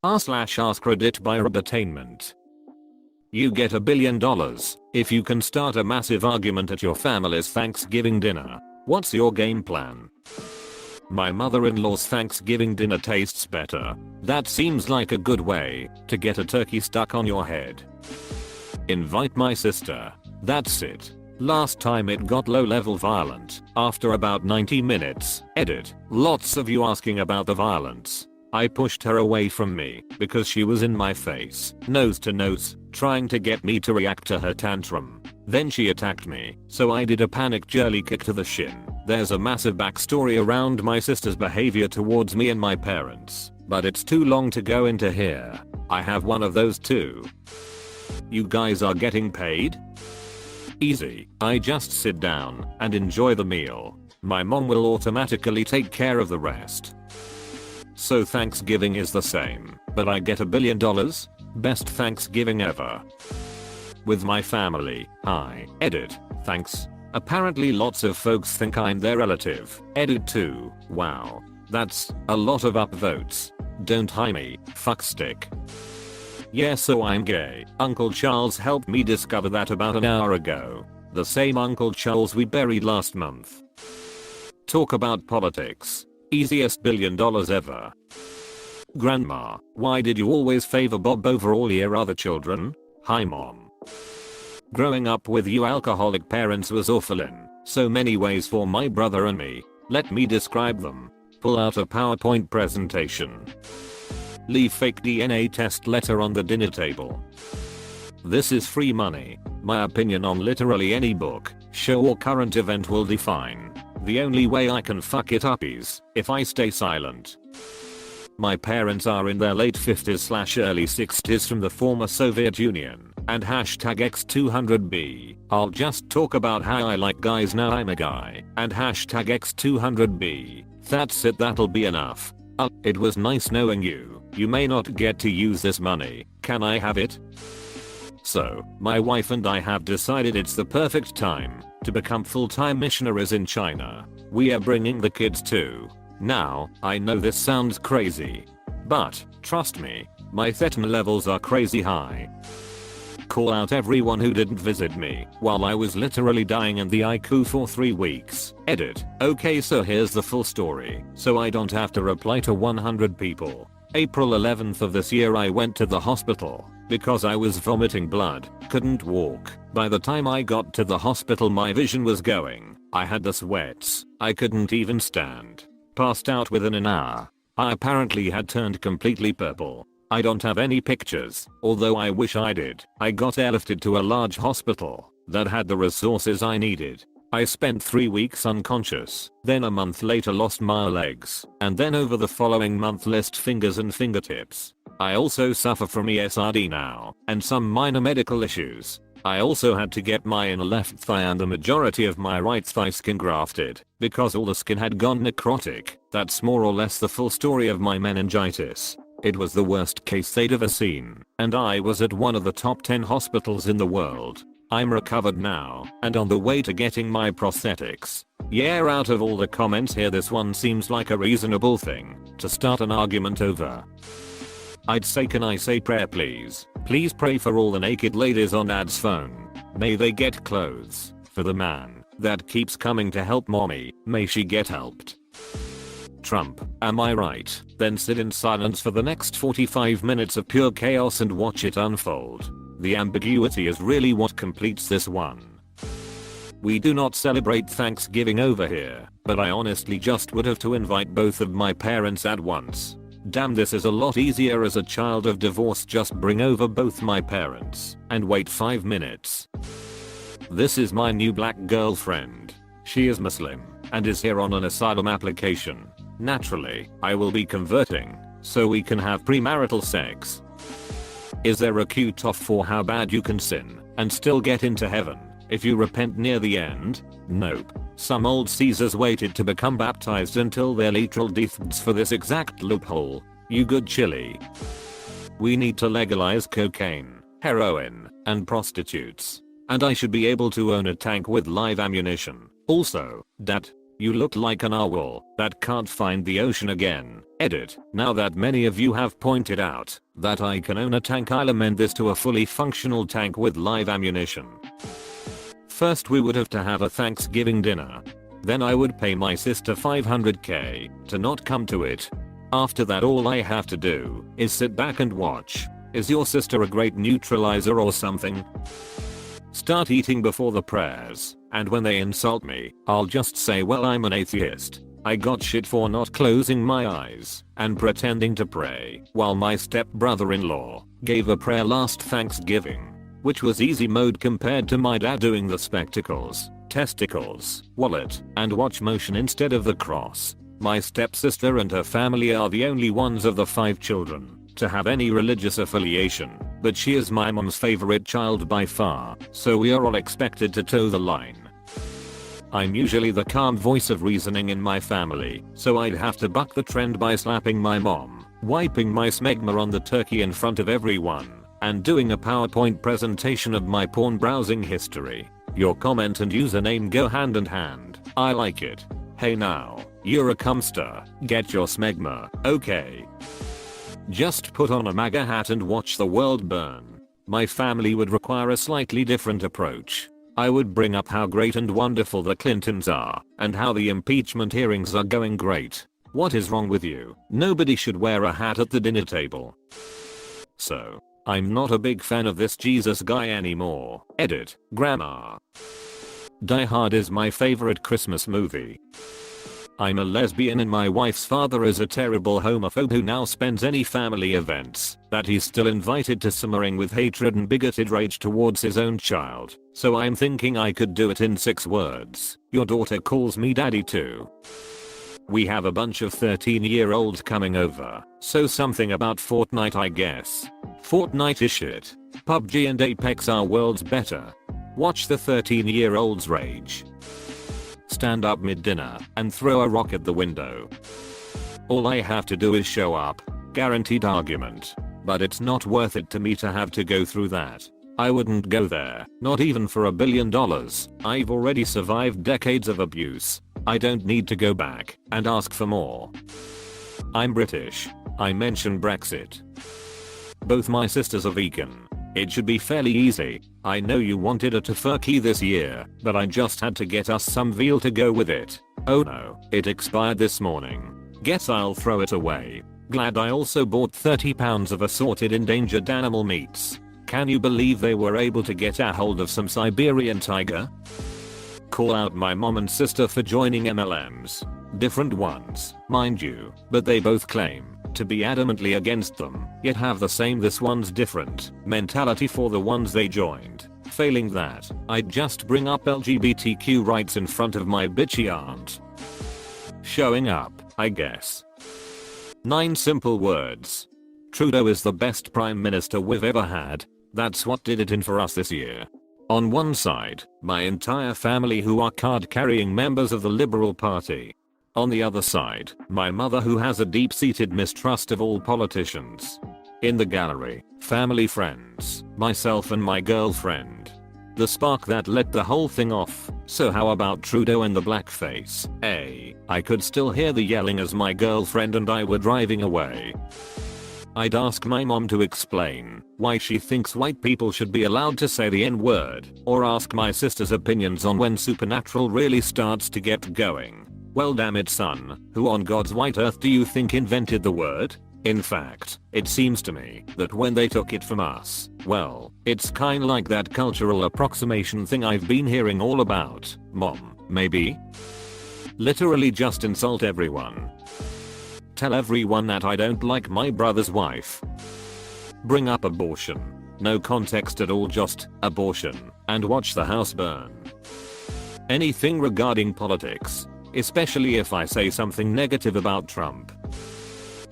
r/Askreddit by Robotainment. You get $1 billion if you can start a massive argument at your family's Thanksgiving dinner. What's your game plan? My mother-in-law's Thanksgiving dinner tastes better. That seems like a good way to get a turkey stuck on your head. Invite my sister. That's it. Last time it got low-level violent after about 90 minutes. Edit. Lots of you asking about the violence. I pushed her away from me because she was in my face, nose to nose, trying to get me to react to her tantrum. Then she attacked me, so I did a panic jerly kick to the shin. There's a massive backstory around my sister's behavior towards me and my parents, but it's too long to go into here. I have one of those too. You guys are getting paid? Easy. I just sit down and enjoy the meal. My mom will automatically take care of the rest. So Thanksgiving is the same, but I get $1 billion? Best Thanksgiving ever. With my family. Hi. Edit. Thanks. Apparently lots of folks think I'm their relative. Edit 2. Wow. That's a lot of upvotes. Don't hi me, fuckstick. Yeah, so I'm gay. Uncle Charles helped me discover that about an hour ago. The same Uncle Charles we buried last month. Talk about politics. Easiest $1 billion ever. Grandma, why did you always favor Bob over all your other children? Hi mom. Growing up with you alcoholic parents was awful in so many ways for my brother and me. Let me describe them. Pull out a PowerPoint presentation. Leave fake DNA test letter on the dinner table. This is free money. My opinion on literally any book, show or current event will define. The only way I can fuck it up is if I stay silent. My parents are in their late 50s/early 60s from the former Soviet Union and #X200B. I'll just talk about how I like guys now I'm a guy and #X200B. That's it, that'll be enough. It was nice knowing you. You may not get to use this money. Can I have it? So, my wife and I have decided it's the perfect time to become full-time missionaries in China. We are bringing the kids too. Now, I know this sounds crazy, but trust me, my thetan levels are crazy high. Call out everyone who didn't visit me while I was literally dying in the ICU for 3 weeks. Edit. Okay, so here's the full story, so I don't have to reply to 100 people. April 11th of this year I went to the hospital because I was vomiting blood, couldn't walk. By the time I got to the hospital my vision was going. I had the sweats. I couldn't even stand. Passed out within an hour. I apparently had turned completely purple. I don't have any pictures, although I wish I did. I got airlifted to a large hospital that had the resources I needed. I spent 3 weeks unconscious, then a month later lost my legs, and then over the following month lost fingers and fingertips. I also suffer from ESRD now, and some minor medical issues. I also had to get my inner left thigh and the majority of my right thigh skin grafted, because all the skin had gone necrotic. That's more or less the full story of my meningitis. It was the worst case they'd ever seen, and I was at one of the top 10 hospitals in the world. I'm recovered now, and on the way to getting my prosthetics. Yeah, out of all the comments here this one seems like a reasonable thing to start an argument over. I'd say, can I say prayer please? Please pray for all the naked ladies on dad's phone. May they get clothes. For the man that keeps coming to help mommy, may she get helped. Trump, am I right? Then sit in silence for the next 45 minutes of pure chaos and watch it unfold. The ambiguity is really what completes this one. We do not celebrate Thanksgiving over here, but I honestly just would have to invite both of my parents at once. Damn, this is a lot easier as a child of divorce. Just bring over both my parents and wait 5 minutes. This is my new black girlfriend. She is Muslim and is here on an asylum application. Naturally, I will be converting so we can have premarital sex. Is there a cutoff for how bad you can sin and still get into heaven if you repent near the end? Nope. Some old Caesars waited to become baptized until their literal deaths for this exact loophole. You good chili. We need to legalize cocaine, heroin, and prostitutes. And I should be able to own a tank with live ammunition. Also, that You look like an owl that can't find the ocean again. Edit. Now that many of you have pointed out that I can own a tank, I'll amend this to a fully functional tank with live ammunition. First we would have to have a Thanksgiving dinner. Then I would pay my sister $500k to not come to it. After that all I have to do is sit back and watch. Is your sister a great neutralizer or something? Start eating before the prayers, and when they insult me, I'll just say, well, I'm an atheist. I got shit for not closing my eyes and pretending to pray, while my step-brother-in-law gave a prayer last Thanksgiving, which was easy mode compared to my dad doing the spectacles, testicles, wallet, and watch motion instead of the cross. My stepsister and her family are the only ones of the 5 children to have any religious affiliation, but she is my mom's favorite child by far, so we are all expected to toe the line. I'm usually the calm voice of reasoning in my family, so I'd have to buck the trend by slapping my mom, wiping my smegma on the turkey in front of everyone, and doing a PowerPoint presentation of my porn browsing history. Your comment and username go hand in hand. I like it. Hey now, you're a cumster. Get your smegma, okay? Just put on a MAGA hat and watch the world burn. My family would require a slightly different approach. I would bring up how great and wonderful the Clintons are, and how the impeachment hearings are going great. What is wrong with you? Nobody should wear a hat at the dinner table. So, I'm not a big fan of this Jesus guy anymore. Edit. Grandma. Die Hard is my favorite Christmas movie. I'm a lesbian and my wife's father is a terrible homophobe who now spends any family events that he's still invited to simmering with hatred and bigoted rage towards his own child. So I'm thinking I could do it in 6 words. Your daughter calls me daddy too. We have a bunch of 13-year-olds coming over, so something about Fortnite I guess. Fortnite is shit. PUBG and Apex are worlds better. Watch the 13-year-olds rage. Stand up mid-dinner and throw a rock at the window. All I have to do is show up. Guaranteed argument. But it's not worth it to me to have to go through that. I wouldn't go there, not even for $1 billion. I've already survived decades of abuse. I don't need to go back and ask for more. I'm British. I mentioned Brexit. Both my sisters are vegan. It should be fairly easy. I know you wanted a tofurkey this year, but I just had to get us some veal to go with it. Oh no, it expired this morning. Guess I'll throw it away. Glad I also bought 30 pounds of assorted endangered animal meats. Can you believe they were able to get a hold of some Siberian tiger? Call out my mom and sister for joining MLMs. Different ones, mind you, but they both claim to be adamantly against them, yet have the same "this one's different" mentality for the ones they joined. Failing that, I'd just bring up LGBTQ rights in front of my bitchy aunt. Showing up, I guess. 9 simple words. Trudeau is the best prime minister we've ever had. That's what did it in for us this year. On one side, my entire family who are card-carrying members of the Liberal Party. On the other side, my mother who has a deep-seated mistrust of all politicians. In the gallery, family friends, myself and my girlfriend. The spark that let the whole thing off. So how about Trudeau and the blackface? I could still hear the yelling as my girlfriend and I were driving away. I'd ask my mom to explain why she thinks white people should be allowed to say the N-word, or ask my sister's opinions on when Supernatural really starts to get going. Well damn it son, who on God's white earth do you think invented the word? In fact, it seems to me that when they took it from us, well, it's kinda like that cultural approximation thing I've been hearing all about. Mom, maybe? Literally just insult everyone. Tell everyone that I don't like my brother's wife. Bring up abortion. No context at all, just abortion, and watch the house burn. Anything regarding politics, especially if I say something negative about Trump.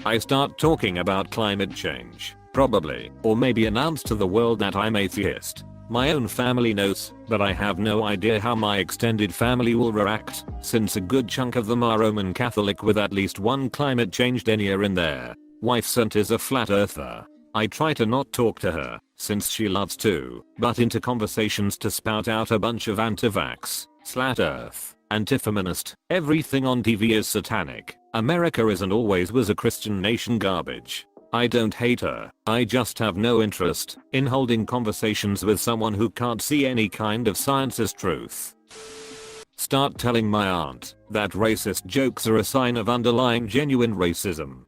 I start talking about climate change, probably, or maybe announce to the world that I'm atheist. My own family knows, but I have no idea how my extended family will react, since a good chunk of them are Roman Catholic with at least one climate change denier in their wife's aunt is a flat earther. I try to not talk to her, since she loves to, butt into conversations to spout out a bunch of anti-vax, flat earth, Anti-feminist. Everything on TV is satanic. America is and always was a Christian nation garbage. I don't hate her. I just have no interest in holding conversations with someone who can't see any kind of science as truth. Start telling my aunt that racist jokes are a sign of underlying genuine racism.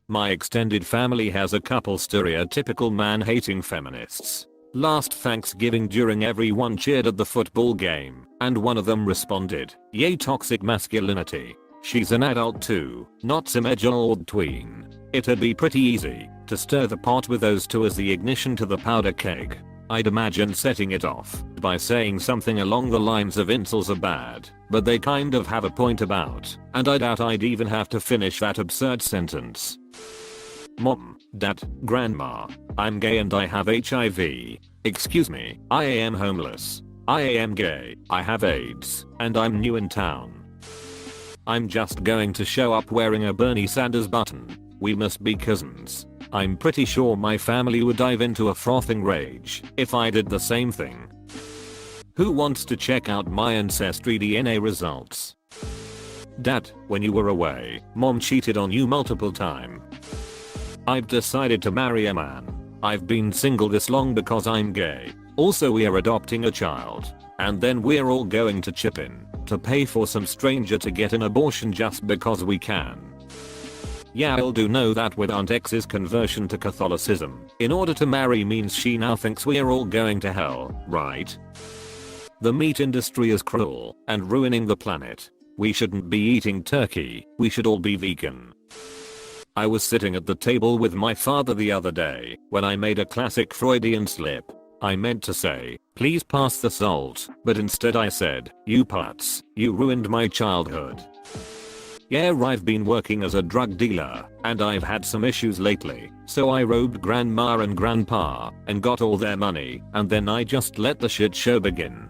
My extended family has a couple stereotypical man-hating feminists. Last Thanksgiving during everyone cheered at the football game, and one of them responded, "Yay toxic masculinity. She's an adult too, not some edgelord tween." It'd be pretty easy to stir the pot with those two as the ignition to the powder keg. I'd imagine setting it off by saying something along the lines of incels are bad, but they kind of have a point about, and I doubt I'd even have to finish that absurd sentence. Mom, Dad, Grandma, I'm gay and I have HIV. Excuse me, I am homeless. I am gay, I have AIDS, and I'm new in town. I'm just going to show up wearing a Bernie Sanders button. We must be cousins. I'm pretty sure my family would dive into a frothing rage if I did the same thing. Who wants to check out my ancestry DNA results? Dad, when you were away, Mom cheated on you multiple times. I've decided to marry a man. I've been single this long because I'm gay. Also we are adopting a child. And then we're all going to chip in to pay for some stranger to get an abortion just because we can. Yeah, I do know that with Aunt X's conversion to Catholicism, in order to marry means she now thinks we're all going to hell, right? The meat industry is cruel and ruining the planet. We shouldn't be eating turkey, we should all be vegan. I was sitting at the table with my father the other day when I made a classic Freudian slip. I meant to say, "Please pass the salt," but instead I said, "You putz, you ruined my childhood." Yeah, I've been working as a drug dealer, and I've had some issues lately, so I robbed grandma and grandpa, and got all their money, and then I just let the shit show begin.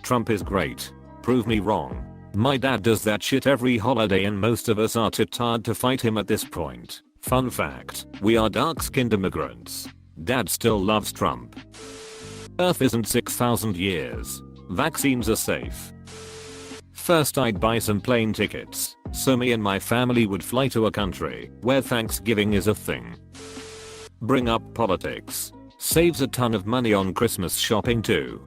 Trump is great. Prove me wrong. My dad does that shit every holiday and most of us are too tired to fight him at this point. Fun fact, we are dark-skinned immigrants. Dad still loves Trump. Earth isn't 6,000 years. Vaccines are safe. First I'd buy some plane tickets, so me and my family would fly to a country where Thanksgiving is a thing. Bring up politics. Saves a ton of money on Christmas shopping too.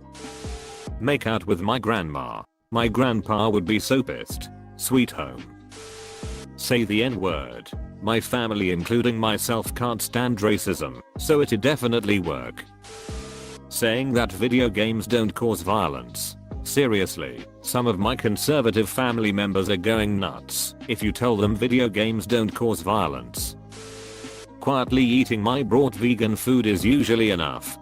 Make out with my grandma. My grandpa would be so pissed. Sweet home. Say the N-word. My family including myself can't stand racism, so it'd definitely work. Saying that video games don't cause violence. Seriously, some of my conservative family members are going nuts if you tell them video games don't cause violence. Quietly eating my brought vegan food is usually enough.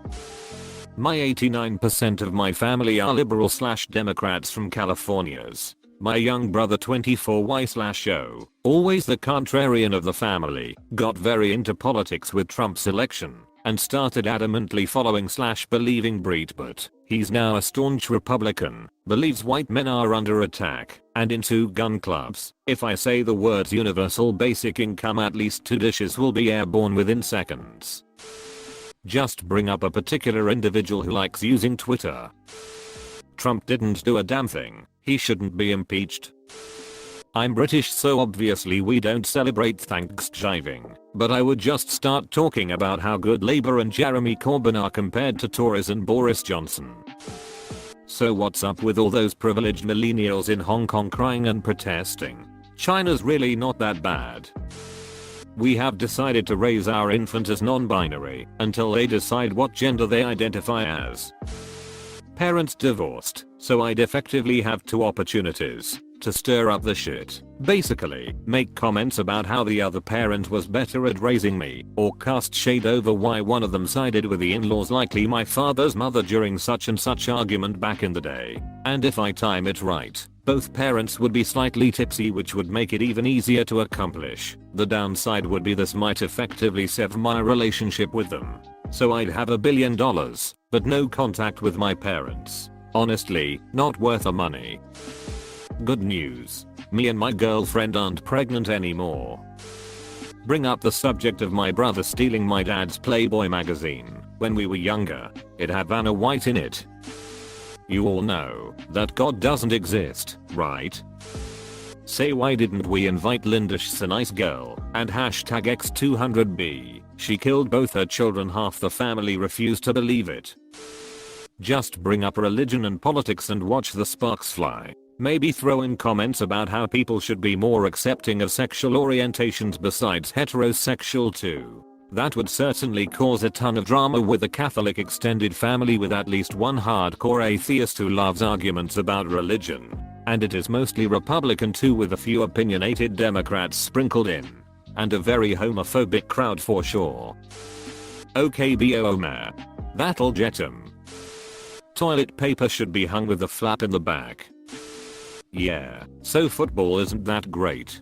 My 89% of my family are liberal/Democrats from Californias. My young brother 24Y/O, always the contrarian of the family, got very into politics with Trump's election and started adamantly following/believing Breitbart. He's now a staunch Republican, believes white men are under attack, and into gun clubs. If I say the words universal basic income, at least 2 dishes will be airborne within seconds. Just bring up a particular individual who likes using Twitter. Trump didn't do a damn thing. He shouldn't be impeached. I'm British, so obviously we don't celebrate Thanksgiving, but I would just start talking about how good Labour and Jeremy Corbyn are compared to Tories and Boris Johnson. So what's up with all those privileged millennials in Hong Kong crying and protesting? China's really not that bad. We have decided to raise our infant as non-binary until they decide what gender they identify as. Parents divorced, so I'd effectively have 2 opportunities to stir up the shit. Basically, make comments about how the other parent was better at raising me, or cast shade over why one of them sided with the in-laws, likely my father's mother, during such and such argument back in the day. And if I time it right, both parents would be slightly tipsy, which would make it even easier to accomplish. The downside would be this might effectively sever my relationship with them. So I'd have $1 billion, but no contact with my parents. Honestly, not worth the money. Good news. Me and my girlfriend aren't pregnant anymore. Bring up the subject of my brother stealing my dad's Playboy magazine when we were younger. It had Vanna White in it. You all know that God doesn't exist, right? Say why didn't we invite Linda? She's a nice girl, and hashtag X200B. She killed both her children, half the family refused to believe it. Just bring up religion and politics and watch the sparks fly. Maybe throw in comments about how people should be more accepting of sexual orientations besides heterosexual too. That would certainly cause a ton of drama with a Catholic extended family with at least one hardcore atheist who loves arguments about religion. And it is mostly Republican too, with a few opinionated Democrats sprinkled in. And a very homophobic crowd for sure. Okay Omar. That'll get 'em. Toilet paper should be hung with a flap in the back. Yeah, so football isn't that great.